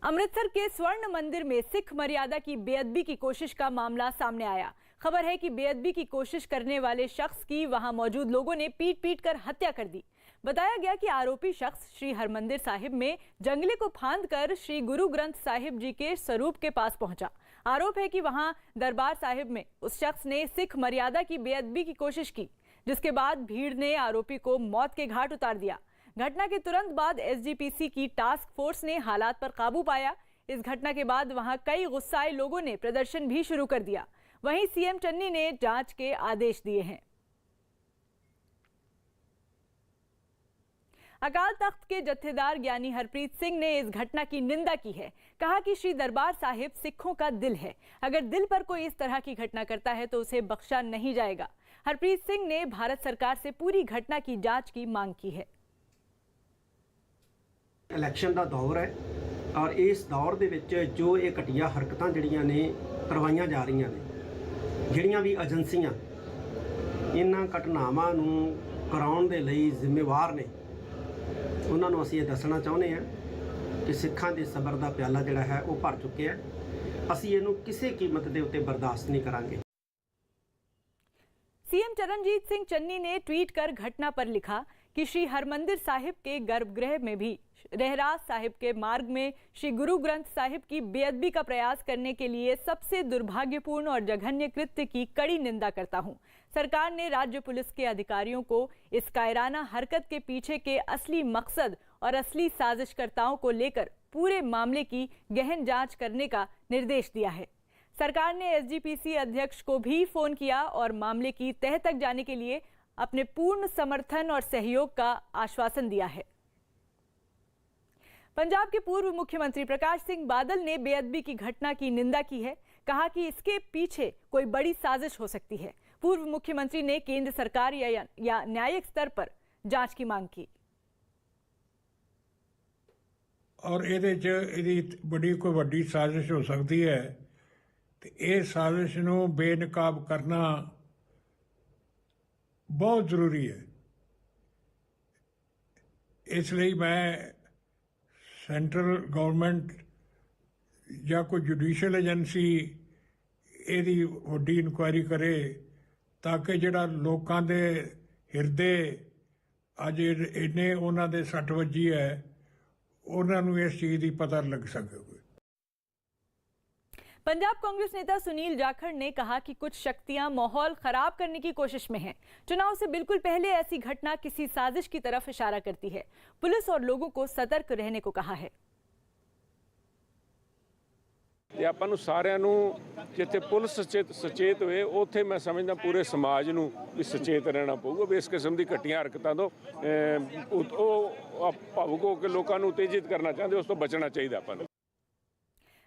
अमृतसर के स्वर्ण मंदिर में सिख मर्यादा की बेअदबी की कोशिश का मामला सामने आया। खबर है कि बेअदबी की कोशिश करने वाले शख्स की वहां मौजूद लोगों ने पीट पीट कर हत्या कर दी। बताया गया कि आरोपी शख्स श्री हरमंदिर साहिब में जंगले को फांद कर श्री गुरु ग्रंथ साहिब जी के स्वरूप के पास पहुंचा। आरोप है कि वहां दरबार साहिब में उस शख्स ने सिख मर्यादा की बेअदबी की कोशिश की, जिसके बाद भीड़ ने आरोपी को मौत के घाट उतार दिया। घटना के तुरंत बाद एसजीपीसी की टास्क फोर्स ने हालात पर काबू पाया। इस घटना के बाद वहां कई गुस्साए लोगों ने प्रदर्शन भी शुरू कर दिया। वहीं सीएम चन्नी ने जांच के आदेश दिए हैं। अकाल तख्त के जत्थेदार ज्ञानी हरप्रीत सिंह ने इस घटना की निंदा की है। कहा कि श्री दरबार साहिब सिखों का दिल है। अगर दिल पर कोई इस तरह की घटना करता है तो उसे बख्शा नहीं जाएगा। हरप्रीत सिंह ने भारत सरकार से पूरी घटना की जांच की मांग की है। इलैक्शन का दौर है और इस दौर दे विच जो ये घटिया हरकतां जिहड़ियां ने करवाईयां जा रही ने, जिहड़ियां भी एजेंसियां इन्हां घटनावां नूं कराउण दे लई जिम्मेवार ने, उन्हां नूं असीं ये दसना चाहुंदे हां कि सिखां दे सबर दा प्याला जिहड़ा है वो भर चुक्या है। असीं इहनूं किसी कीमत दे उत्ते बर्दाश्त नहीं करांगे। सीएम चरणजीत सिंह चन्नी ने ट्वीट कर घटना पर लिखा कि श्री हरमंदिर साहिब के गर्भगृह में भी रहरास साहिब के मार्ग में श्री गुरु ग्रंथ साहिब की बेअदबी का प्रयास करने के लिए सबसे दुर्भाग्यपूर्ण और जघन्य कृत्य की कड़ी निंदा करता हूं। सरकार ने राज्य पुलिस के अधिकारियों को इस कायराना हरकत के पीछे के असली मकसद और असली साजिशकर्ताओं को लेकर पूरे मामले की गहन जांच करने का निर्देश दिया है। सरकार ने एसजीपीसी अध्यक्ष को भी फोन किया और मामले की तह तक जाने के लिए अपने पूर्ण समर्थन और सहयोग का आश्वासन दिया है। पंजाब के पूर्व मुख्यमंत्री प्रकाश सिंह बादल ने बेअदबी की घटना की निंदा की है। कहा कि इसके पीछे कोई बड़ी साजिश हो सकती है। पूर्व मुख्यमंत्री ने केंद्र सरकार या न्यायिक स्तर पर जांच की मांग की। और ये बड़ी कोई वड्डी साजिश हो सकती है तो ये साजिश नूं बेनकाब करना बहुत जरूरी है। इसलिए मैं सेंट्रल गवर्नमेंट या कोई जुडिशियल एजेंसी ਇਹਦੀ ਵੱਡੀ ਇਨਕੁਆਇਰੀ करे ताकि ਜਿਹੜਾ ਲੋਕਾਂ ਦੇ ਹਿਰਦੇ ਅੱਜ ਇੰਨੇ ਉਹਨਾਂ ਦੇ ਸੱਟ ਵੱਜੀ ਹੈ ਉਹਨਾਂ ਨੂੰ ਇਸ ਚੀਜ਼ ਦੀ ਪਤਾ ਲੱਗ ਸਕੇ। पंजाब कांग्रेस नेता सुनील जाखड़ ने कहा कि कुछ शक्तियां माहौल खराब करने की कोशिश में हैं। चुनाव से बिल्कुल पहले ऐसी घटना किसी साजिश की तरफ इशारा करती है। पुलिस और लोगों को सतर्क रहने को कहा है। ਆਪਾਂ ਨੂੰ ਸਾਰਿਆਂ ਨੂੰ ਜਿੱਥੇ ਪੁਲਿਸ ਸਚੇਤ ਹੋਏ ਉੱਥੇ ਮੈਂ ਸਮਝਦਾ ਪੂਰੇ ਸਮਾਜ ਨੂੰ ਵੀ ਸਚੇਤ ਰਹਿਣਾ ਪਊਗਾ ਵੀ ਇਸ ਕਿਸਮ ਦੀ ਘਟੀਆਂ ਹਰਕਤਾਂ ਤੋਂ ਉਹ ਭਾਵੁਕ ਹੋ ਕੇ ਲੋਕਾਂ ਨੂੰ ਉਤੇਜਿਤ ਕਰਨਾ ਚਾਹੁੰਦੇ ਉਸ ਤੋਂ ਬਚਣਾ ਚਾਹੀਦਾ ਆਪਾਂ ਨੂੰ।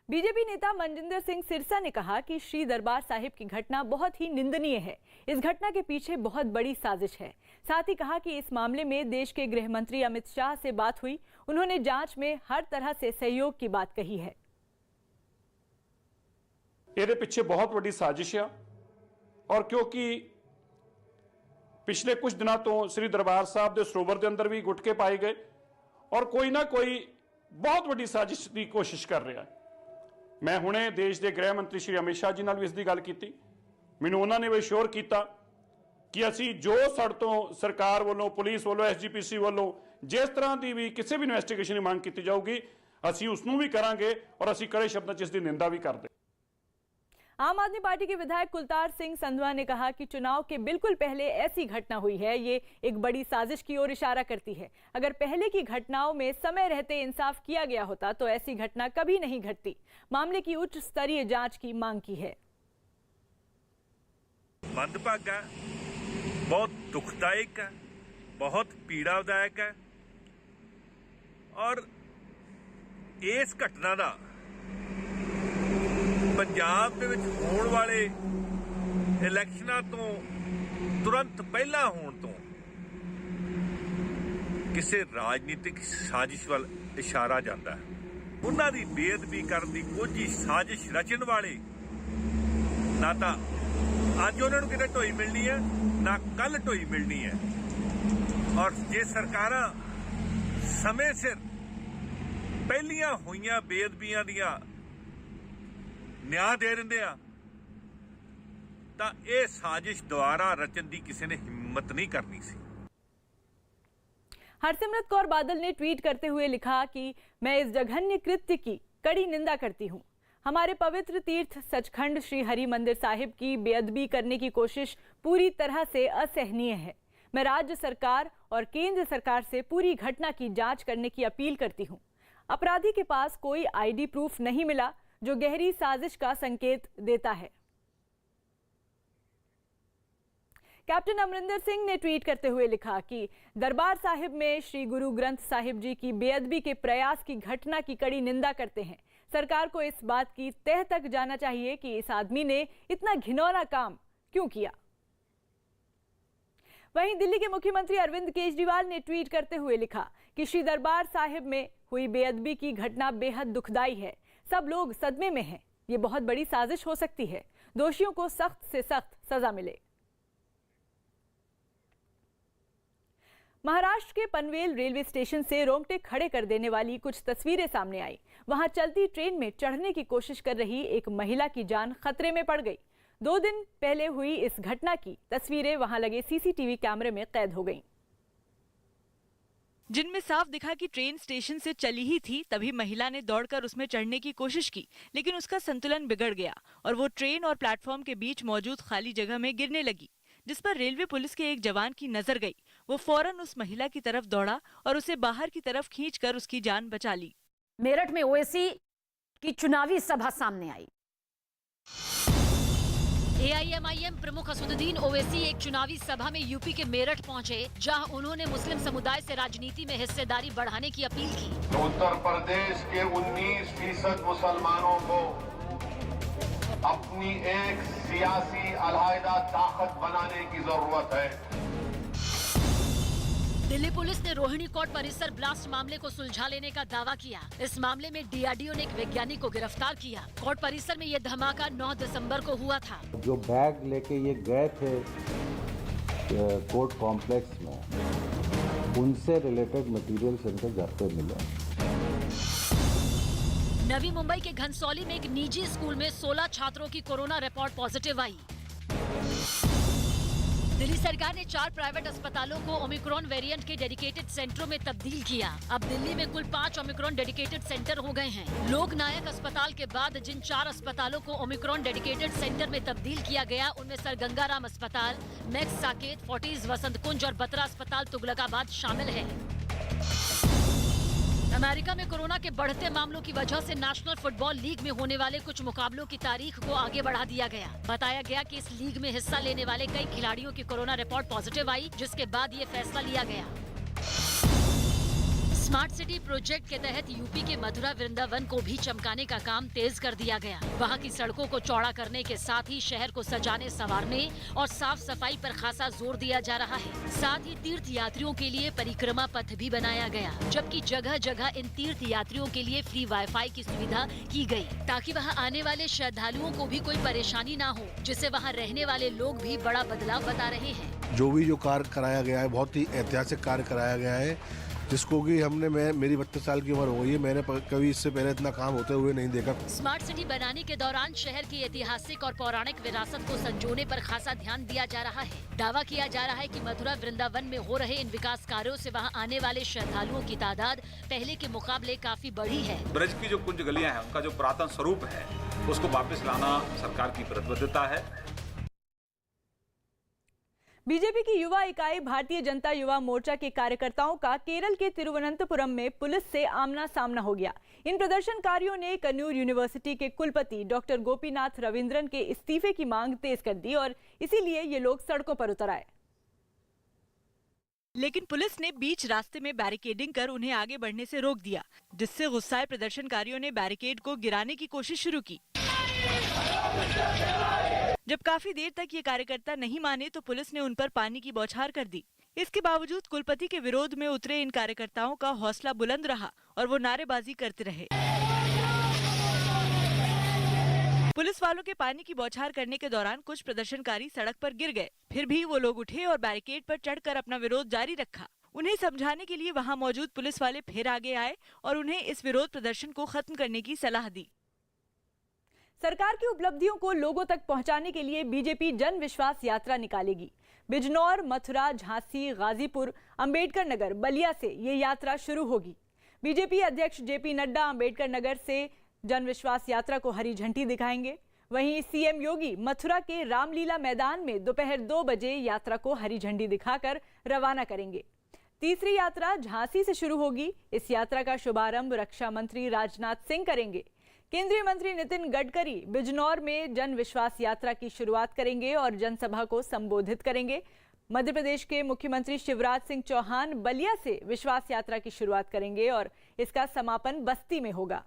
बीजेपी नेता मनजिंदर सिंह सिरसा ने कहा कि श्री दरबार साहिब की घटना बहुत ही निंदनीय है। इस घटना के पीछे बहुत बड़ी साजिश है। साथ ही कहा कि इस मामले में देश के गृह मंत्री अमित शाह से बात हुई। उन्होंने जांच में हर तरह से सहयोग की बात कही है। ਇਹਦੇ ਪਿੱਛੇ ਬਹੁਤ ਵੱਡੀ ਸਾਜ਼ਿਸ਼ ਆ ਔਰ ਕਿਉਂਕਿ ਪਿਛਲੇ ਕੁਝ ਦਿਨਾਂ ਤੋਂ ਸ੍ਰੀ ਦਰਬਾਰ ਸਾਹਿਬ ਦੇ ਸਰੋਵਰ ਦੇ ਅੰਦਰ ਵੀ ਗੁਟਕੇ ਪਾਏ ਗਏ ਔਰ ਕੋਈ ਨਾ ਕੋਈ ਬਹੁਤ ਵੱਡੀ ਸਾਜ਼ਿਸ਼ ਦੀ ਕੋਸ਼ਿਸ਼ ਕਰ ਰਿਹਾ ਹੈ। ਮੈਂ ਹੁਣੇ ਦੇਸ਼ ਦੇ ਗ੍ਰਹਿ ਮੰਤਰੀ ਸ਼੍ਰੀ ਅਮਿਤ ਸ਼ਾਹ ਜੀ ਨਾਲ ਵੀ ਇਸ ਦੀ ਗੱਲ ਕੀਤੀ। ਮੈਨੂੰ ਉਹਨਾਂ ਨੇ ਵੀ ਅਸ਼ੋਰ ਕੀਤਾ ਕਿ ਅਸੀਂ ਜੋ ਸਾਡੇ ਤੋਂ ਸਰਕਾਰ ਵੱਲੋਂ ਪੁਲਿਸ ਵੱਲੋਂ ਐਸਜੀਪੀਸੀ ਵੱਲੋਂ ਜਿਸ ਤਰ੍ਹਾਂ ਦੀ ਵੀ ਕਿਸੇ ਵੀ ਇਨਵੈਸਟੀਗੇਸ਼ਨ ਦੀ ਮੰਗ ਕੀਤੀ ਜਾਊਗੀ ਅਸੀਂ ਉਸ ਨੂੰ ਵੀ ਕਰਾਂਗੇ ਔਰ ਅਸੀਂ ਕੜੇ ਸ਼ਬਦਾਂ 'ਚ ਇਸ ਦੀ ਨਿੰਦਾ ਵੀ ਕਰਦੇ। आम आदमी पार्टी के विधायक कुलतार सिंह संधवा ने कहा कि चुनाव के बिल्कुल पहले ऐसी घटना हुई है, ये एक बड़ी साजिश की ओर इशारा करती है। अगर पहले की घटनाओं में समय रहते इंसाफ किया गया होता तो ऐसी घटना कभी नहीं घटती। मामले की उच्च स्तरीय जांच की मांग की है। मंदभागा, बहुत दुखदायक है, बहुत पीड़ादायक है और इस घटना का पंजाब दे विच होण वाले इलैक्शनां तो तुरंत पहला होण तो किसी राजनीतिक साजिश वाल इशारा जाता है। उन्हां दी बेअदबी करन दी कोई साजिश रचन वाले ना तो अज उन्हां नूं किते ढोई मिलनी है ना कल ढोई मिलनी है। और जे सरकारां समय सिर ਪਹਿਲੀਆਂ ਹੋਈਆਂ ਬੇਅਦਬੀਆਂ ਦੀਆਂ ਨਿਆਂ ਦੇ ਦਿੰਦੇ ਆ ਤਾਂ ਇਹ ਸਾਜ਼ਿਸ਼ ਦੁਆਰਾ ਰਚਨ ਦੀ ਕਿਸੇ ਨੇ ਹਿੰਮਤ नहीं करनी सी। हरसिमरत कौर बादल ने ट्वीट करते हुए लिखा कि मैं इस जघन्य कृत्य की कड़ी निंदा करती हूं। हमारे पवित्र तीर्थ सचखंड श्री हरि मंदिर साहिब की बेअदबी करने की कोशिश पूरी तरह से असहनीय है। मैं राज्य सरकार और केंद्र सरकार से पूरी घटना की जांच करने की अपील करती हूं। अपराधी के पास कोई आईडी प्रूफ नहीं मिला जो गहरी साजिश का संकेत देता है। कैप्टन अमरिंदर सिंह ने ट्वीट करते हुए लिखा कि दरबार साहिब में श्री गुरु ग्रंथ साहिब जी की बेअदबी के प्रयास की घटना की कड़ी निंदा करते हैं। सरकार को इस बात की तह तक जाना चाहिए कि इस आदमी ने इतना घिनौना काम क्यों किया। वहीं दिल्ली के मुख्यमंत्री अरविंद केजरीवाल ने ट्वीट करते हुए लिखा कि श्री दरबार साहिब में हुई बेअदबी की घटना बेहद दुखदाई है। सब लोग सदमे में हैं। ये बहुत बड़ी साजिश हो सकती है। दोषियों को सख्त से सख्त सजा मिले। महाराष्ट्र के पनवेल रेलवे स्टेशन से रोंगटे खड़े कर देने वाली कुछ तस्वीरें सामने आई। वहां चलती ट्रेन में चढ़ने की कोशिश कर रही एक महिला की जान खतरे में पड़ गई। 2 दिन पहले हुई इस घटना की तस्वीरें वहां लगे सीसीटीवी कैमरे में कैद हो गईं, जिनमें साफ दिखा कि ट्रेन स्टेशन से चली ही थी, तभी महिला ने दौड़कर उसमें चढ़ने की कोशिश की, लेकिन उसका संतुलन बिगड़ गया और वो ट्रेन और प्लेटफॉर्म के बीच मौजूद खाली जगह में गिरने लगी, जिस पर रेलवे पुलिस के एक जवान की नजर गई। वो फौरन उस महिला की तरफ दौड़ा और उसे बाहर की तरफ खींचकर उसकी जान बचा ली। मेरठ में ओवैसी की चुनावी सभा सामने आई। AIMIM प्रमुख असदुद्दीन ओवैसी एक चुनावी सभा में यूपी के मेरठ पहुंचे, जहां उन्होंने मुस्लिम समुदाय से राजनीति में हिस्सेदारी बढ़ाने की अपील की। उत्तर प्रदेश के 19% मुसलमानों को अपनी एक सियासी अलहायदा ताकत बनाने की जरूरत है। दिल्ली पुलिस ने रोहिणी कोर्ट परिसर ब्लास्ट मामले को सुलझा लेने का दावा किया। इस मामले में DRDO ने एक वैज्ञानिक को गिरफ्तार किया। कोर्ट परिसर में ये धमाका 9 दिसंबर को हुआ था। जो बैग लेके ये गए थे कोर्ट कॉम्प्लेक्स में, उनसे रिलेटेड मटेरियल इनके घर पे मिले। नवी मुंबई के घनसौली में एक निजी स्कूल में 16 छात्रों की कोरोना रिपोर्ट पॉजिटिव आई। दिल्ली सरकार ने 4 प्राइवेट अस्पतालों को ओमिक्रॉन वेरिएंट के डेडिकेटेड सेंटरों में तब्दील किया। अब दिल्ली में कुल 5 ओमिक्रॉन डेडिकेटेड सेंटर हो गए हैं। लोक नायक अस्पताल के बाद जिन 4 अस्पतालों को ओमिक्रॉन डेडिकेटेड सेंटर में तब्दील किया गया, उनमें सर गंगाराम अस्पताल, मैक्स साकेत, फोर्टिज वसंत कुंज और बत्रा अस्पताल तुगलकाबाद शामिल है। अमेरिका में कोरोना के बढ़ते मामलों की वजह से नेशनल फुटबॉल लीग में होने वाले कुछ मुकाबलों की तारीख को आगे बढ़ा दिया गया। बताया गया कि इस लीग में हिस्सा लेने वाले कई खिलाड़ियों की कोरोना रिपोर्ट पॉजिटिव आई, जिसके बाद ये फैसला लिया गया। स्मार्ट सिटी प्रोजेक्ट के तहत यूपी के मथुरा वृंदावन को भी चमकाने का काम तेज कर दिया गया। वहां की सड़कों को चौड़ा करने के साथ ही शहर को सजाने संवारने और साफ सफाई पर खासा जोर दिया जा रहा है। साथ ही तीर्थ यात्रियों के लिए परिक्रमा पथ भी बनाया गया, जबकि जगह जगह इन तीर्थ यात्रियों के लिए फ्री वाईफाई की सुविधा की गई, ताकि वहां आने वाले श्रद्धालुओं को भी कोई परेशानी न हो, जिससे वहां रहने वाले लोग भी बड़ा बदलाव बता रहे हैं। जो कार्य कराया गया है, बहुत ही ऐतिहासिक कार्य कराया गया है, जिसको कि मेरी 32 साल की उम्र हो गई है, मैंने कभी इससे पहले इतना काम होते हुए नहीं देखा। स्मार्ट सिटी बनाने के दौरान शहर की ऐतिहासिक और पौराणिक विरासत को संजोने पर खासा ध्यान दिया जा रहा है। दावा किया जा रहा है कि मथुरा वृंदावन में हो रहे इन विकास कार्यों से वहां आने वाले श्रद्धालुओं की तादाद पहले के मुकाबले काफी बढ़ी है। ब्रज की जो कुंज गलियां हैं, उनका जो पुरातन स्वरूप है, उसको वापस लाना सरकार की प्रतिबद्धता है। बीजेपी की युवा इकाई भारतीय जनता युवा मोर्चा के कार्यकर्ताओं का केरल के तिरुवनंतपुरम में पुलिस से आमना सामना हो गया। इन प्रदर्शनकारियों ने कन्नूर यूनिवर्सिटी के कुलपति डॉक्टर गोपीनाथ रविंद्रन के इस्तीफे की मांग तेज कर दी और इसीलिए ये लोग सड़कों पर उतर आए। लेकिन पुलिस ने बीच रास्ते में बैरिकेडिंग कर उन्हें आगे बढ़ने से रोक दिया, जिससे गुस्साए प्रदर्शनकारियों ने बैरिकेड को गिराने की कोशिश शुरू की। जब काफी देर तक ये कार्यकर्ता नहीं माने तो पुलिस ने उन पर पानी की बौछार कर दी। इसके बावजूद कुलपति के विरोध में उतरे इन कार्यकर्ताओं का हौसला बुलंद रहा और वो नारेबाजी करते रहे। पुलिस वालों के पानी की बौछार करने के दौरान कुछ प्रदर्शनकारी सड़क पर गिर गए। फिर भी वो लोग उठे और बैरिकेड पर चढ़कर अपना विरोध जारी रखा। उन्हें समझाने के लिए वहां मौजूद पुलिस वाले फिर आगे आए और उन्हें इस विरोध प्रदर्शन को खत्म करने की सलाह दी। सरकार की उपलब्धियों को लोगों तक पहुंचाने के लिए बीजेपी जन विश्वास यात्रा निकालेगी। बिजनौर, मथुरा, झांसी, गाजीपुर, अंबेडकर नगर, बलिया से ये यात्रा शुरू होगी। बीजेपी अध्यक्ष जेपी नड्डा अंबेडकर नगर से जन विश्वास यात्रा को हरी झंडी दिखाएंगे। वहीं सीएम योगी मथुरा के रामलीला मैदान में दोपहर 2 बजे यात्रा को हरी झंडी दिखाकर रवाना करेंगे। तीसरी यात्रा झांसी से शुरू होगी। इस यात्रा का शुभारंभ रक्षा मंत्री राजनाथ सिंह करेंगे। केंद्रीय मंत्री नितिन गडकरी बिजनौर में जन विश्वास यात्रा की शुरुआत करेंगे और जनसभा को संबोधित करेंगे। मध्य प्रदेश के मुख्यमंत्री शिवराज सिंह चौहान बलिया से विश्वास यात्रा की शुरुआत करेंगे और इसका समापन बस्ती में होगा।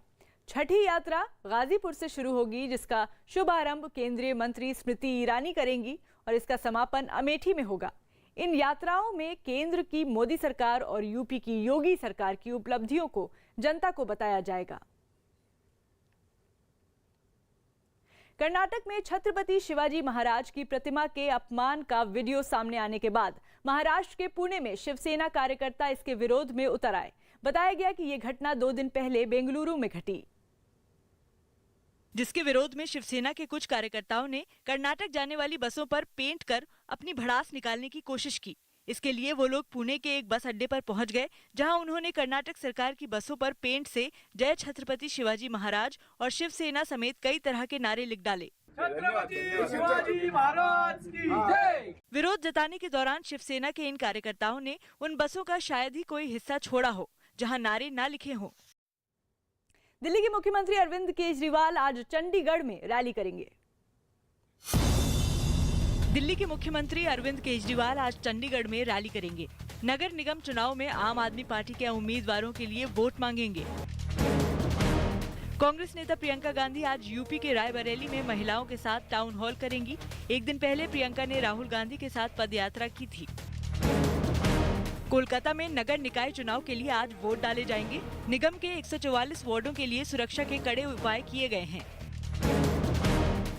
छठी यात्रा गाजीपुर से शुरू होगी, जिसका शुभारंभ केंद्रीय मंत्री स्मृति ईरानी करेंगी और इसका समापन अमेठी में होगा। इन यात्राओं में केंद्र की मोदी सरकार और यूपी की योगी सरकार की उपलब्धियों को जनता को बताया जाएगा। कर्नाटक में छत्रपति शिवाजी महाराज की प्रतिमा के अपमान का वीडियो सामने आने के बाद महाराष्ट्र के पुणे में शिवसेना कार्यकर्ता इसके विरोध में उतर आए। बताया गया कि यह घटना 2 दिन पहले बेंगलुरु में घटी, जिसके विरोध में शिवसेना के कुछ कार्यकर्ताओं ने कर्नाटक जाने वाली बसों पर पेंट कर अपनी भड़ास निकालने की कोशिश की। इसके लिए वो लोग पुणे के एक बस अड्डे पर पहुंच गए, जहां उन्होंने कर्नाटक सरकार की बसों पर पेंट से जय छत्रपति शिवाजी महाराज और शिवसेना समेत कई तरह के नारे लिख डाले। छत्रपति शिवाजी महाराज की जय। विरोध जताने के दौरान शिवसेना के इन कार्यकर्ताओं ने उन बसों का शायद ही कोई हिस्सा छोड़ा हो जहां नारे ना लिखे हों। दिल्ली के मुख्यमंत्री अरविंद केजरीवाल आज चंडीगढ़ में रैली करेंगे। दिल्ली के मुख्यमंत्री अरविंद केजरीवाल आज चंडीगढ़ में रैली करेंगे। नगर निगम चुनाव में आम आदमी पार्टी के उम्मीदवारों के लिए वोट मांगेंगे। कांग्रेस नेता प्रियंका गांधी आज यूपी के रायबरेली में महिलाओं के साथ टाउन हॉल करेंगी। एक दिन पहले प्रियंका ने राहुल गांधी के साथ पदयात्रा की थी। कोलकाता में नगर निकाय चुनाव के लिए आज वोट डाले जाएंगे। निगम के 144 वार्डों के लिए सुरक्षा के कड़े उपाय किए गए हैं।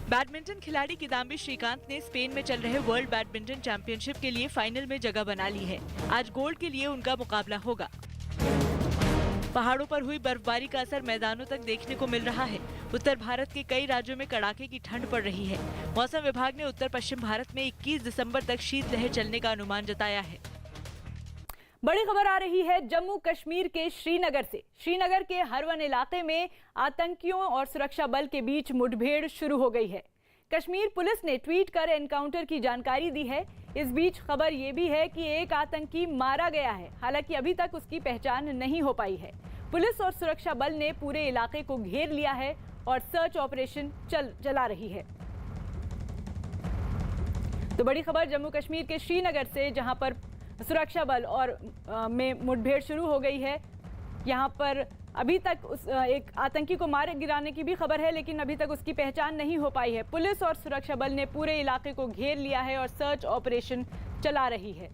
बैडमिंटन खिलाड़ी किदाम्बी श्रीकांत ने स्पेन में चल रहे वर्ल्ड बैडमिंटन चैंपियनशिप के लिए फाइनल में जगह बना ली है। आज गोल्ड के लिए उनका मुकाबला होगा। पहाड़ों पर हुई बर्फबारी का असर मैदानों तक देखने को मिल रहा है। उत्तर भारत के कई राज्यों में कड़ाके की ठंड पड़ रही है। मौसम विभाग ने उत्तर पश्चिम भारत में 21 दिसंबर तक शीतलहर चलने का अनुमान जताया है। बड़ी खबर आ रही है जम्मू कश्मीर के श्रीनगर से। श्रीनगर के हरवन इलाके में आतंकियों और सुरक्षा बल के बीच मुठभेड़ शुरू हो गई है। कश्मीर पुलिस ने ट्वीट कर एनकाउंटर की जानकारी दी है। इस बीच खबर ये भी है कि एक आतंकी मारा गया है, हालांकि अभी तक उसकी पहचान नहीं हो पाई है। पुलिस और सुरक्षा बल ने पूरे इलाके को घेर लिया है और सर्च ऑपरेशन चला रही है। तो बड़ी खबर जम्मू कश्मीर के श्रीनगर से, जहां पर सुरक्षा बल और में मुठभेड़ शुरू हो गई है। यहां पर अभी तक उस एक आतंकी को मारे गिराने की भी खबर है, लेकिन अभी तक उसकी पहचान नहीं हो पाई है। पुलिस और सुरक्षा बल ने पूरे इलाके को घेर लिया है और सर्च ऑपरेशन चला रही है।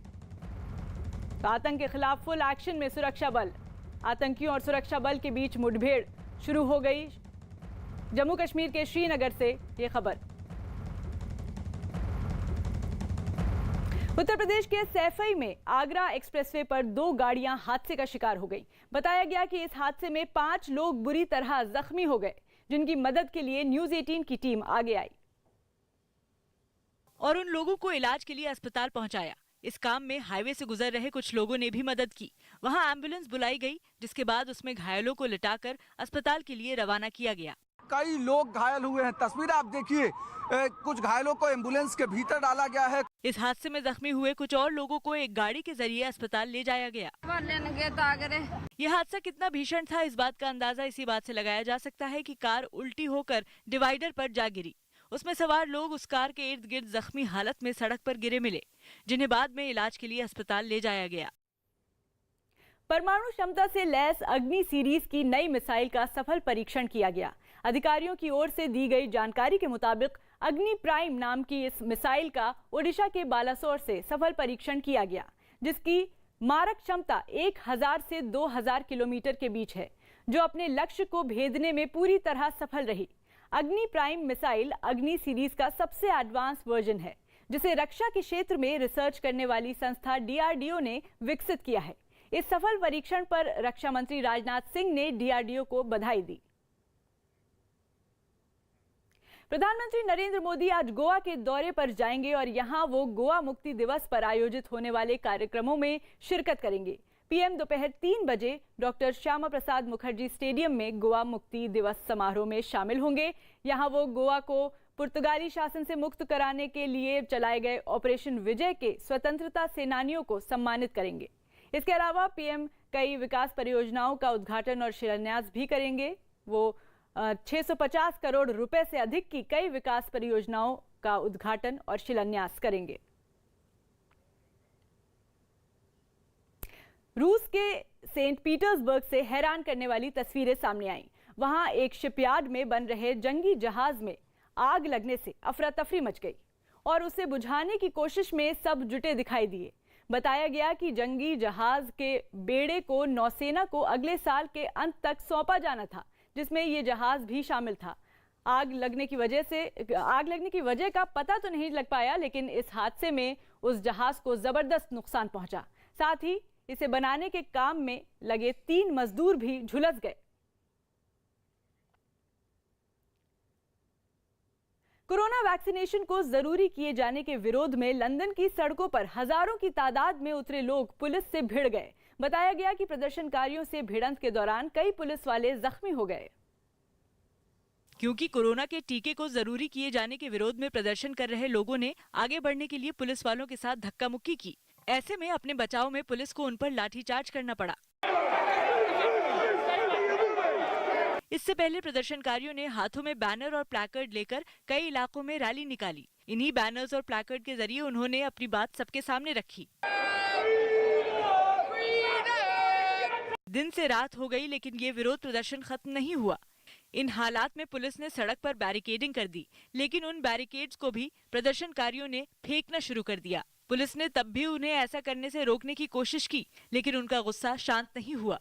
तो आतंक के खिलाफ फुल एक्शन में सुरक्षा बल। आतंकियों और सुरक्षा बल के बीच मुठभेड़ शुरू हो गई। जम्मू कश्मीर के श्रीनगर से ये खबर। उत्तर प्रदेश के सैफई में आगरा एक्सप्रेसवे पर 2 गाड़ियां हादसे का शिकार हो गई। बताया गया कि इस हादसे में 5 लोग बुरी तरह जख्मी हो गए, जिनकी मदद के लिए न्यूज 18 की टीम आगे आई और उन लोगों को इलाज के लिए अस्पताल पहुंचाया। इस काम में हाईवे से गुजर रहे कुछ लोगों ने भी मदद की। वहां एम्बुलेंस बुलाई गई, जिसके बाद उसमें घायलों को लिटाकर अस्पताल के लिए रवाना किया गया। कई लोग घायल हुए हैं। तस्वीर आप देखिए, कुछ घायलों को एम्बुलेंस के भीतर डाला गया है। इस हादसे में जख्मी हुए कुछ और लोगों को एक गाड़ी के जरिए अस्पताल ले जाया गया। यह हादसा कितना भीषण था, इस बात का अंदाजा इसी बात से लगाया जा सकता है कि कार उल्टी होकर डिवाइडर पर जा गिरी। उसमें सवार लोग उस कार के इर्द गिर्द जख्मी हालत में सड़क पर गिरे मिले, जिन्हें बाद में इलाज के लिए अस्पताल ले जाया गया। परमाणु क्षमता से लैस अग्नि सीरीज की नई मिसाइल का सफल परीक्षण किया गया। अधिकारियों की ओर से दी गई जानकारी के मुताबिक अग्नि प्राइम नाम की इस मिसाइल का ओडिशा के बालासोर से सफल परीक्षण किया गया, जिसकी मारक क्षमता 1000 से 2000 किलोमीटर के बीच है, जो अपने लक्ष्य को भेदने में पूरी तरह सफल रही। अग्नि प्राइम मिसाइल अग्नि सीरीज का सबसे एडवांस वर्जन है, जिसे रक्षा के क्षेत्र में रिसर्च करने वाली संस्था DRDO ने विकसित किया है। इस सफल परीक्षण पर रक्षा मंत्री राजनाथ सिंह ने DRDO को बधाई दी। प्रधानमंत्री नरेंद्र मोदी आज गोवा के दौरे पर जाएंगे और यहां वो गोवा मुक्ति दिवस पर आयोजित होने वाले कार्यक्रमों में शिरकत करेंगे। पीएम दोपहर 3 बजे डॉक्टर श्यामा प्रसाद मुखर्जी स्टेडियम में गोवा मुक्ति दिवस समारोह में शामिल होंगे। यहां वो गोवा को पुर्तगाली शासन से मुक्त कराने के लिए चलाए गए ऑपरेशन विजय के स्वतंत्रता सेनानियों को सम्मानित करेंगे। इसके अलावा पीएम कई विकास परियोजनाओं का उद्घाटन और शिलान्यास भी करेंगे। वो 650 करोड़ रुपए से अधिक की कई विकास परियोजनाओं का उद्घाटन और शिलान्यास करेंगे। रूस के सेंट पीटर्सबर्ग से हैरान करने वाली तस्वीरें सामने आईं। वहां एक शिपयार्ड में बन रहे जंगी जहाज में आग लगने से अफरा तफरी मच गई और उसे बुझाने की कोशिश में सब जुटे दिखाई दिए। बताया गया कि जंगी जहाज के बेड़े को नौसेना को अगले साल के अंत तक सौंपा जाना था, जिसमें ये जहाज भी शामिल था। आग लगने की वजह का पता तो नहीं लग पाया, लेकिन इस हादसे में उस जहाज को जबरदस्त नुकसान पहुंचा। साथ ही इसे बनाने के काम में लगे 3 मजदूर भी झुलस गए। कोरोना वैक्सीनेशन को जरूरी किए जाने के विरोध में लंदन की सड़कों पर हजारों की तादाद में उतरे लोग पुलिस से भिड़ गए। बताया गया कि प्रदर्शनकारियों से भिड़ंत के दौरान कई पुलिस वाले जख्मी हो गए। क्योंकि कोरोना के टीके को जरूरी किए जाने के विरोध में प्रदर्शन कर रहे लोगों ने आगे बढ़ने के लिए पुलिस वालों के साथ धक्का मुक्की की। ऐसे में अपने बचाव में पुलिस को उन पर लाठीचार्ज करना पड़ा। इससे पहले प्रदर्शनकारियों ने हाथों में बैनर और प्लैकार्ड लेकर कई इलाकों में रैली निकाली। इन्हीं बैनर्स और प्लैकार्ड के जरिए उन्होंने अपनी बात सबके सामने रखी। दिन से रात हो गई, लेकिन ये विरोध प्रदर्शन खत्म नहीं हुआ। इन हालात में पुलिस ने सड़क पर बैरिकेडिंग कर दी, लेकिन उन बैरिकेड्स को भी प्रदर्शनकारियों ने फेंकना शुरू कर दिया। पुलिस ने तब भी उन्हें ऐसा करने से रोकने की कोशिश की, लेकिन उनका गुस्सा शांत नहीं हुआ।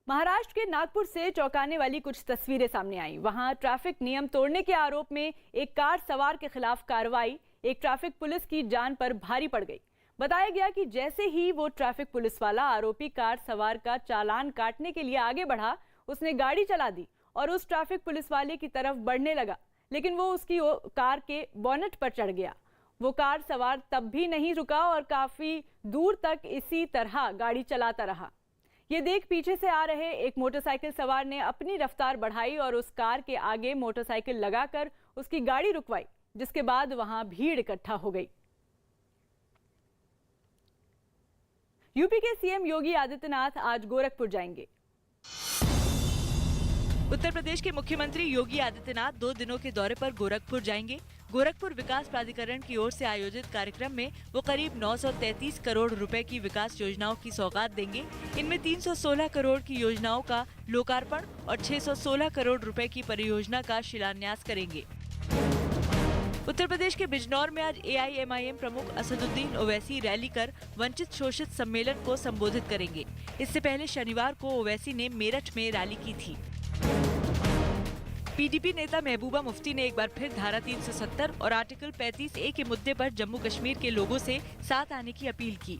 महाराष्ट्र के नागपुर से चौंकाने वाली कुछ तस्वीरें सामने आई। वहां ट्रैफिक नियम तोड़ने के आरोप में एक कार सवार के खिलाफ कार्रवाई। एक ट्रैफिक पुलिस की जान पर भारी पड़ गई। बताया गया कि जैसे ही वो ट्रैफिक पुलिस वाला आरोपी कार सवार का चालान काटने के लिए आगे बढ़ा, उसने गाड़ी चला दी और उस ट्रैफिक पुलिस वाले की तरफ बढ़ने लगा, लेकिन वो उसकी कार के बोनट पर चढ़ गया। वो कार सवार तब भी नहीं रुका और काफी दूर तक इसी तरह गाड़ी चलाता रहा। ये देख पीछे से आ रहे एक मोटरसाइकिल सवार ने अपनी रफ्तार बढ़ाई और उस कार के आगे मोटरसाइकिल लगाकर उसकी गाड़ी रुकवाई, जिसके बाद वहां भीड़ इकट्ठा हो गई। यूपी के सीएम योगी आदित्यनाथ आज गोरखपुर जाएंगे। उत्तर प्रदेश के मुख्यमंत्री योगी आदित्यनाथ 2 दिनों के दौरे पर गोरखपुर जाएंगे। गोरखपुर विकास प्राधिकरण की ओर से आयोजित कार्यक्रम में वो करीब 933 करोड़ रुपए की विकास योजनाओं की सौगात देंगे। इनमें 316 करोड़ की योजनाओं का लोकार्पण और 616 करोड़ रुपए की परियोजना का शिलान्यास करेंगे। उत्तर प्रदेश के बिजनौर में आज AIMIM प्रमुख असदुद्दीन ओवैसी रैली कर वंचित शोषित सम्मेलन को संबोधित करेंगे। इससे पहले शनिवार को ओवैसी ने मेरठ में रैली की थी। PDP नेता महबूबा मुफ्ती ने एक बार फिर धारा 370 और आर्टिकल 35A के मुद्दे पर जम्मू कश्मीर के लोगों से साथ आने की अपील की।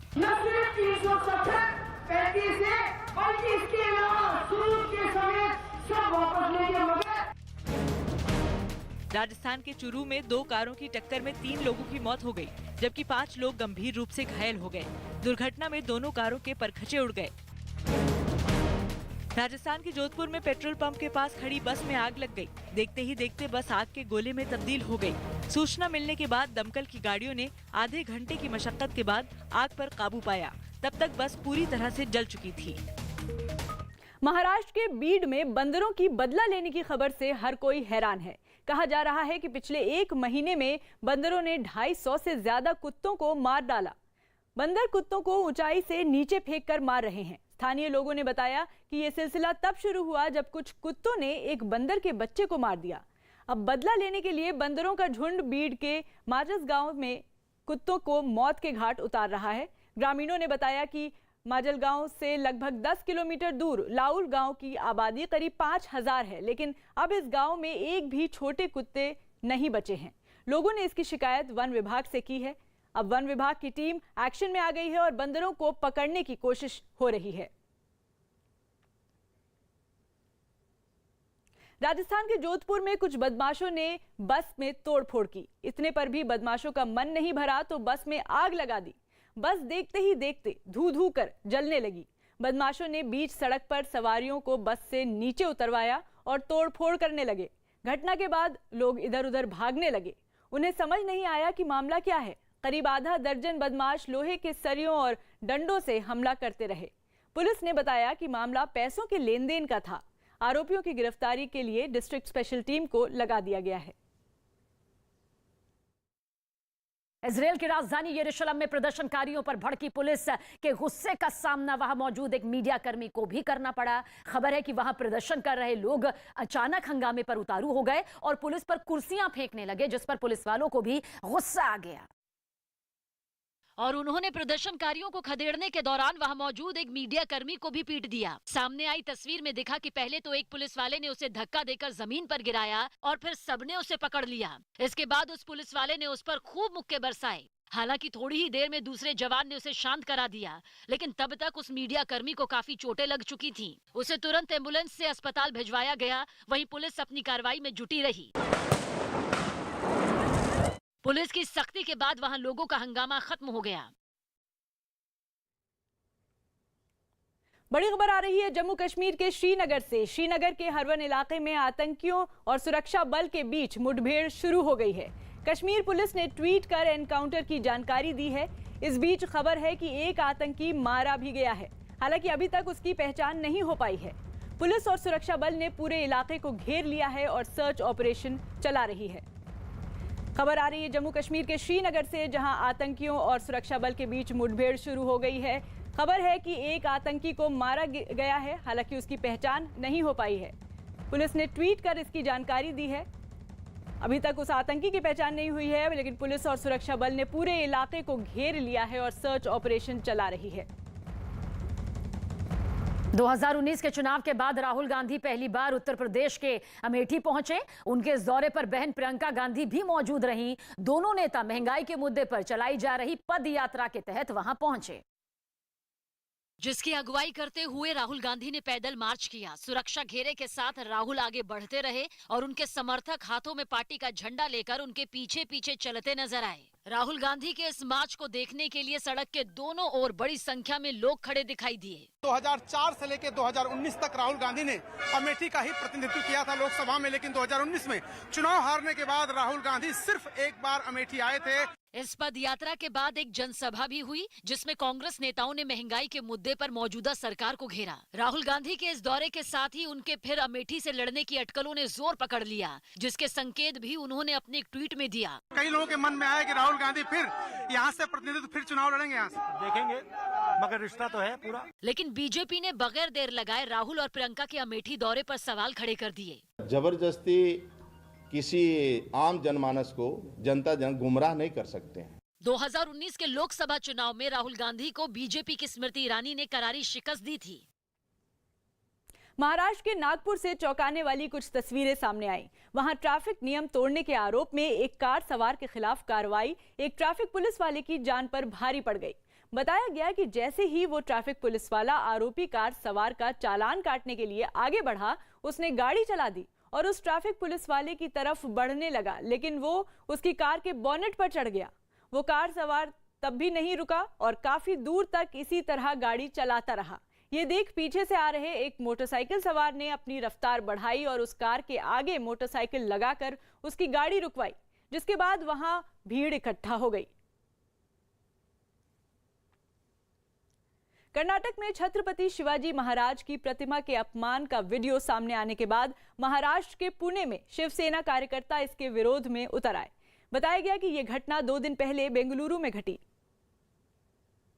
राजस्थान के चुरू में 2 कारों की टक्कर में 3 लोगों की मौत हो गई, जबकि 5 लोग गंभीर रूप से घायल हो गए। दुर्घटना में दोनों कारों के परखचे उड़ गए। राजस्थान के जोधपुर में पेट्रोल पंप के पास खड़ी बस में आग लग गई। देखते ही देखते बस आग के गोले में तब्दील हो गई। सूचना मिलने के बाद दमकल की गाड़ियों ने आधे घंटे की मशक्कत के बाद आग पर काबू पाया। तब तक बस पूरी तरह से जल चुकी थी। महाराष्ट्र के बीड में बंदरों की बदला लेने की खबर से हर कोई हैरान है। कहा जा रहा है कि पिछले 1 महीने में बंदरों ने 250 से ज्यादा कुत्तों को मार डाला। बंदर कुत्तों को ऊंचाई से नीचे फेंककर मार रहे हैं। स्थानीय लोगों ने बताया कि ये सिलसिला तब शुरू हुआ जब कुछ कुत्तों ने एक बंदर के बच्चे को मार दिया। अब बदला लेने के लिए बंदरों का झुंड बीड के माजस गांव में कुत्तों को मौत के घाट उतार रहा है। ग्रामीणों ने बताया कि माजलगांव से लगभग 10 किलोमीटर दूर लाउल गांव की आबादी करीब 5000 है, लेकिन अब इस गांव में एक भी छोटे कुत्ते नहीं बचे हैं। लोगों ने इसकी शिकायत वन विभाग से की है। अब वन विभाग की टीम एक्शन में आ गई है और बंदरों को पकड़ने की कोशिश हो रही है। राजस्थान के जोधपुर में कुछ बदमाशों ने बस में तोड़फोड़ की। इतने पर भी बदमाशों का मन नहीं भरा तो बस में आग लगा दी। बस देखते ही देखते धू धू कर जलने लगी। बदमाशों ने बीच सड़क पर सवारियों को बस से नीचे उतरवाया और तोड़फोड़ करने लगे। घटना के बाद लोग इधर उधर भागने लगे। उन्हें समझ नहीं आया कि मामला क्या है। करीब आधा दर्जन बदमाश लोहे के सरियों और डंडों से हमला करते रहे। पुलिस ने बताया कि मामला पैसों के लेन देन का था। आरोपियों की गिरफ्तारी के लिए डिस्ट्रिक्ट स्पेशल टीम को लगा दिया गया है। इजराइल की राजधानी यरूशलेम में प्रदर्शनकारियों पर भड़की पुलिस के गुस्से का सामना वहां मौजूद एक मीडिया कर्मी को भी करना पड़ा। खबर है कि वहां प्रदर्शन कर रहे लोग अचानक हंगामे पर उतारू हो गए और पुलिस पर कुर्सियां फेंकने लगे, जिस पर पुलिस वालों को भी गुस्सा आ गया और उन्होंने प्रदर्शनकारियों को खदेड़ने के दौरान वहां मौजूद एक मीडिया कर्मी को भी पीट दिया। सामने आई तस्वीर में दिखा कि पहले तो एक पुलिस वाले ने उसे धक्का देकर जमीन पर गिराया और फिर सबने उसे पकड़ लिया। इसके बाद उस पुलिस वाले ने उस पर खूब मुक्के बरसाए। हालांकि थोड़ी ही देर में दूसरे जवान ने उसे शांत करा दिया, लेकिन तब तक उस मीडिया कर्मी को काफी चोटें लग चुकी थीं। उसे तुरंत एम्बुलेंस से अस्पताल भिजवाया गया। वहीं पुलिस अपनी कार्रवाई में जुटी रही। पुलिस की सख्ती के बाद वहां लोगों का हंगामा खत्म हो गया। बड़ी खबर आ रही है जम्मू कश्मीर के श्रीनगर से। श्रीनगर के हरवन इलाके में आतंकियों और सुरक्षा बल के बीच मुठभेड़ शुरू हो गई है। कश्मीर पुलिस ने ट्वीट कर एनकाउंटर की जानकारी दी है। इस बीच खबर है कि एक आतंकी मारा भी गया है। हालांकि अभी तक उसकी पहचान नहीं हो पाई है। पुलिस और सुरक्षा बल ने पूरे इलाके को घेर लिया है और सर्च ऑपरेशन चला रही है। खबर आ रही है जम्मू कश्मीर के श्रीनगर से, जहां आतंकियों और सुरक्षा बल के बीच मुठभेड़ शुरू हो गई है। खबर है कि एक आतंकी को मारा गया है, हालांकि उसकी पहचान नहीं हो पाई है। पुलिस ने ट्वीट कर इसकी जानकारी दी है। अभी तक उस आतंकी की पहचान नहीं हुई है, लेकिन पुलिस और सुरक्षा बल ने पूरे इलाके को घेर लिया है और सर्च ऑपरेशन चला रही है। 2019 के चुनाव के बाद राहुल गांधी पहली बार उत्तर प्रदेश के अमेठी पहुंचे। उनके इस दौरे पर बहन प्रियंका गांधी भी मौजूद रहीं। दोनों नेता महंगाई के मुद्दे पर चलाई जा रही पद यात्रा के तहत वहां पहुंचे, जिसकी अगुवाई करते हुए राहुल गांधी ने पैदल मार्च किया। सुरक्षा घेरे के साथ राहुल आगे बढ़ते रहे और उनके समर्थक हाथों में पार्टी का झंडा लेकर उनके पीछे पीछे चलते नजर आए। राहुल गांधी के इस मार्च को देखने के लिए सड़क के दोनों ओर बड़ी संख्या में लोग खड़े दिखाई दिए। 2004 से लेकर 2019 तक राहुल गांधी ने अमेठी का ही प्रतिनिधित्व किया था लोकसभा में, लेकिन 2019 में चुनाव हारने के बाद राहुल गांधी सिर्फ एक बार अमेठी आए थे। इस पद यात्रा के बाद एक जनसभा भी हुई, जिसमें कांग्रेस नेताओं ने महंगाई के मुद्दे पर मौजूदा सरकार को घेरा। राहुल गांधी के इस दौरे के साथ ही उनके फिर अमेठी से लड़ने की अटकलों ने जोर पकड़ लिया, जिसके संकेत भी उन्होंने अपने एक ट्वीट में दिया। कई लोगों के मन में आया कि राहुल गांधी फिर यहाँ से प्रतिनिधित्व, फिर चुनाव लड़ेंगे, यहाँ से देखेंगे, मगर रिश्ता तो है पूरा। लेकिन बीजेपी ने बगैर देर लगाए राहुल और प्रियंका के अमेठी दौरे पर सवाल खड़े कर दिए। जबरदस्ती किसी आम जनमानस को जनता गुमराह नहीं कर सकते हैं। 2019 के लोकसभा चुनाव में राहुल गांधी को बीजेपी की स्मृति ईरानी ने करारी शिकस्त दी थी। महाराष्ट्र के नागपुर से चौंकाने वाली कुछ तस्वीरें सामने आई। वहां ट्रैफिक नियम तोड़ने के आरोप में एक कार सवार के खिलाफ कार्रवाई एक ट्रैफिक पुलिस वाले की जान पर भारी पड़ गई। बताया गया कि जैसे ही वो ट्रैफिक पुलिस वाला आरोपी कार सवार का चालान काटने के लिए आगे बढ़ा, उसने गाड़ी चला दी और उस ट्रैफिक पुलिस वाले की तरफ बढ़ने लगा, लेकिन वो उसकी कार के बोनेट पर चढ़ गया। वो कार सवार तब भी नहीं रुका और काफी दूर तक इसी तरह गाड़ी चलाता रहा। ये देख पीछे से आ रहे एक मोटरसाइकिल सवार ने अपनी रफ्तार बढ़ाई और उस कार के आगे मोटरसाइकिल लगाकर उसकी गाड़ी रुकवाई, जिसके बाद वहां भीड़ इकट्ठा हो गई। कर्नाटक में छत्रपति शिवाजी महाराज की प्रतिमा के अपमान का वीडियो सामने आने के बाद महाराष्ट्र के पुणे में शिवसेना कार्यकर्ता इसके विरोध में उतर आए। बताया गया कि यह घटना 2 दिन पहले बेंगलुरु में घटी,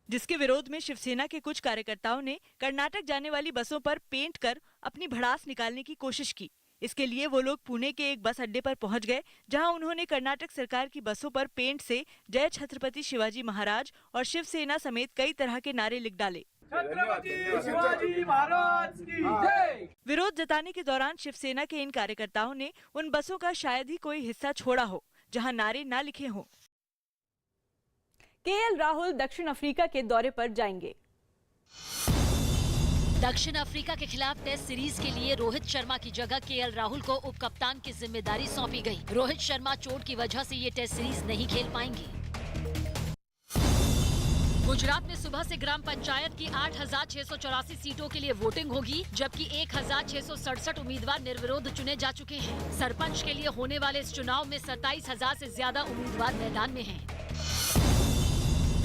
जिसके विरोध में शिवसेना के कुछ कार्यकर्ताओं ने कर्नाटक जाने वाली बसों पर पेंट कर अपनी भड़ास निकालने की कोशिश की। इसके लिए वो लोग पुणे के एक बस अड्डे पर पहुंच गए, जहां उन्होंने कर्नाटक सरकार की बसों पर पेंट से जय छत्रपति शिवाजी महाराज और शिवसेना समेत कई तरह के नारे लिख डाले। छत्रपति शिवाजी महाराज की जय। विरोध जताने के दौरान शिवसेना के इन कार्यकर्ताओं ने उन बसों का शायद ही कोई हिस्सा छोड़ा हो जहां नारे ना लिखे हों। केएल राहुल दक्षिण अफ्रीका के दौरे पर जाएंगे। दक्षिण अफ्रीका के खिलाफ टेस्ट सीरीज के लिए रोहित शर्मा की जगह केएल राहुल को उप कप्तान की जिम्मेदारी सौंपी गई। रोहित शर्मा चोट की वजह से ये टेस्ट सीरीज नहीं खेल पाएंगे। गुजरात में सुबह से ग्राम पंचायत की 8,684 सीटों के लिए वोटिंग होगी, जबकि 1,667 उम्मीदवार निर्विरोध चुने जा चुके हैं। सरपंच के लिए होने वाले इस चुनाव में 27,000 से ज्यादा उम्मीदवार मैदान में हैं।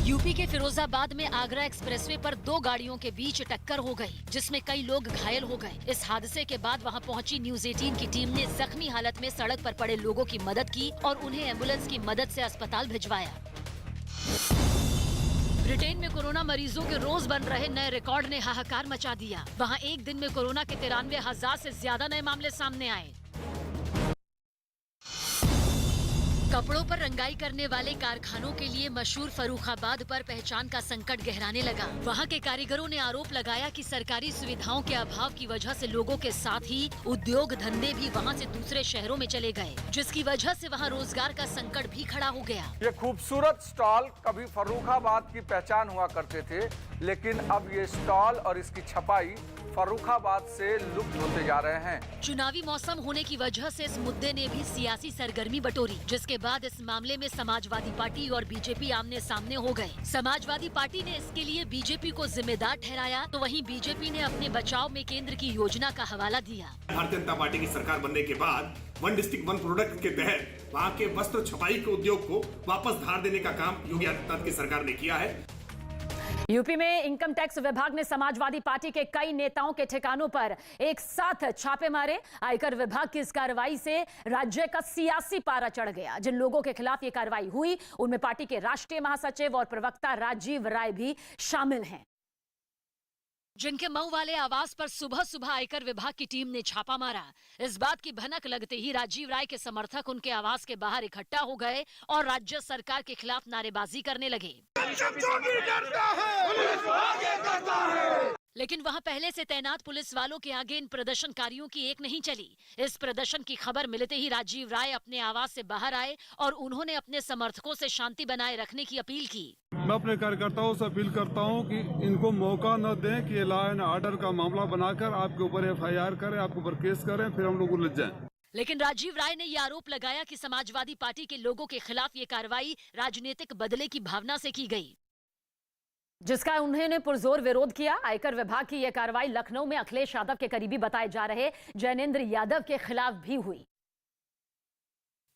यूपी के फिरोजाबाद में आगरा एक्सप्रेसवे पर दो गाड़ियों के बीच टक्कर हो गई, जिसमें कई लोग घायल हो गए। इस हादसे के बाद वहां पहुंची न्यूज 18 की टीम ने जख्मी हालत में सड़क पर पड़े लोगों की मदद की और उन्हें एम्बुलेंस की मदद से अस्पताल भिजवाया। ब्रिटेन में कोरोना मरीजों के रोज बन रहे नए रिकॉर्ड ने हाहाकार मचा दिया। वहां एक दिन में कोरोना के 93,000 से ज्यादा नए मामले सामने आए। कपड़ों पर रंगाई करने वाले कारखानों के लिए मशहूर फर्रुखाबाद पर पहचान का संकट गहराने लगा। वहां के कारीगरों ने आरोप लगाया कि सरकारी सुविधाओं के अभाव की वजह से लोगों के साथ ही उद्योग धंधे भी वहां से दूसरे शहरों में चले गए, जिसकी वजह से वहां रोजगार का संकट भी खड़ा हो गया। ये खूबसूरत स्टॉल कभी फर्रुखाबाद की पहचान हुआ करते थे, लेकिन अब ये स्टॉल और इसकी छपाई फर्रुखाबाद से लुप्त होते जा रहे हैं। चुनावी मौसम होने की वजह से इस मुद्दे ने भी सियासी सरगर्मी बटोरी, जिसके बाद इस मामले में समाजवादी पार्टी और बीजेपी आमने सामने हो गए। समाजवादी पार्टी ने इसके लिए बीजेपी को जिम्मेदार ठहराया, तो वहीं बीजेपी ने अपने बचाव में केंद्र की योजना का हवाला दिया। भारतीय जनता पार्टी की सरकार बनने के बाद वन डिस्ट्रिक्ट वन प्रोडक्ट के तहत वहाँ के वस्त्र छपाई के उद्योग को वापस धार देने का काम योगी आदित्यनाथ की सरकार ने किया है। यूपी में इनकम टैक्स विभाग ने समाजवादी पार्टी के कई नेताओं के ठिकानों पर एक साथ छापे मारे। आयकर विभाग की इस कार्रवाई से राज्य का सियासी पारा चढ़ गया। जिन लोगों के खिलाफ ये कार्रवाई हुई, उनमें पार्टी के राष्ट्रीय महासचिव और प्रवक्ता राजीव राय भी शामिल हैं। जिनके मऊ वाले आवास पर सुबह सुबह आयकर विभाग की टीम ने छापा मारा। इस बात की भनक लगते ही राजीव राय के समर्थक उनके आवास के बाहर इकट्ठा हो गए और राज्य सरकार के खिलाफ नारेबाजी करने लगे। लेकिन वहां पहले से तैनात पुलिस वालों के आगे इन प्रदर्शनकारियों की एक नहीं चली। इस प्रदर्शन की खबर मिलते ही राजीव राय अपने आवास से बाहर आए और उन्होंने अपने समर्थकों से शांति बनाए रखने की अपील की। मैं अपने कार्यकर्ताओं से अपील करता हूं कि इनको मौका न दें कि लॉ एंड ऑर्डर का मामला बनाकर आपके ऊपर FIR करें, आपके ऊपर केस करें, फिर हम लोग उलझ जाएं। लेकिन राजीव राय ने ये आरोप लगाया कि समाजवादी पार्टी के लोगों के खिलाफ ये कार्रवाई राजनीतिक बदले की भावना से की गई, जिसका उन्होंने पुरजोर विरोध किया। आयकर विभाग की यह कार्रवाई लखनऊ में अखिलेश यादव के करीबी बताए जा रहे जैनेंद्र यादव के खिलाफ भी हुई,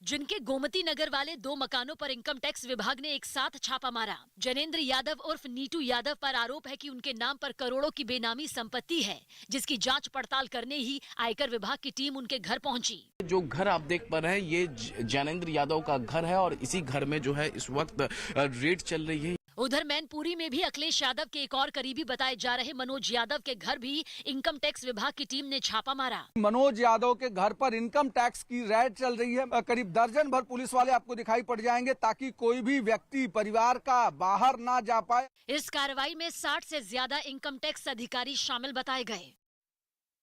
जिनके गोमती नगर वाले 2 मकानों पर इनकम टैक्स विभाग ने एक साथ छापा मारा। जैनेंद्र यादव उर्फ नीटू यादव पर आरोप है कि उनके नाम पर करोड़ों की बेनामी संपत्ति है, जिसकी जांच पड़ताल करने ही आयकर विभाग की टीम उनके घर पहुंची। जो घर आप देख पा रहे हैं, ये जैनेंद्र यादव का घर है और इसी घर में जो है इस वक्त रेड चल रही है। उधर मैनपुरी में भी अखिलेश यादव के एक और करीबी बताए जा रहे मनोज यादव के घर भी इनकम टैक्स विभाग की टीम ने छापा मारा। मनोज यादव के घर पर इनकम टैक्स की रेड चल रही है। करीब दर्जन भर पुलिस वाले आपको दिखाई पड़ जाएंगे, ताकि कोई भी व्यक्ति परिवार का बाहर ना जा पाए। इस कार्रवाई में 60 से ज्यादा इनकम टैक्स अधिकारी शामिल बताए गए,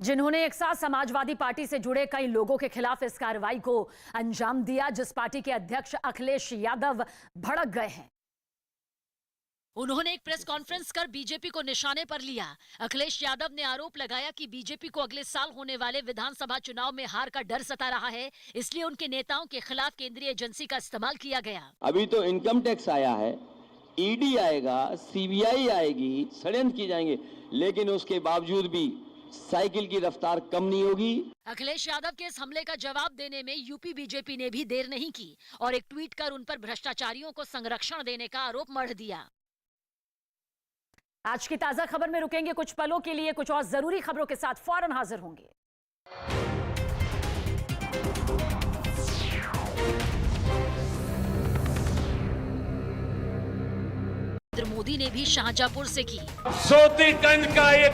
जिन्होंने एक साथ समाजवादी पार्टी से जुड़े कई लोगों के खिलाफ इस कार्रवाई को अंजाम दिया, जिस पार्टी के अध्यक्ष अखिलेश यादव भड़क गए हैं। उन्होंने एक प्रेस कॉन्फ्रेंस कर बीजेपी को निशाने पर लिया। अखिलेश यादव ने आरोप लगाया कि बीजेपी को अगले साल होने वाले विधानसभा चुनाव में हार का डर सता रहा है, इसलिए उनके नेताओं के खिलाफ केंद्रीय एजेंसी का इस्तेमाल किया गया। अभी तो इनकम टैक्स आया है, ED आएगा, CBI आएगी, षड्यंत्र किए जाएंगे, लेकिन उसके बावजूद भी साइकिल की रफ्तार कम नहीं होगी। अखिलेश यादव के इस हमले का जवाब देने में यूपी बीजेपी ने भी देर नहीं की और एक ट्वीट कर उन पर भ्रष्टाचारियों को संरक्षण देने का आरोप मढ़ दिया। आज की ताजा खबर में रुकेंगे कुछ पलों के लिए, कुछ और जरूरी खबरों के साथ फौरन हाजिर होंगे। मोदी ने भी शाहजहांपुर से की सोतीगंज का एक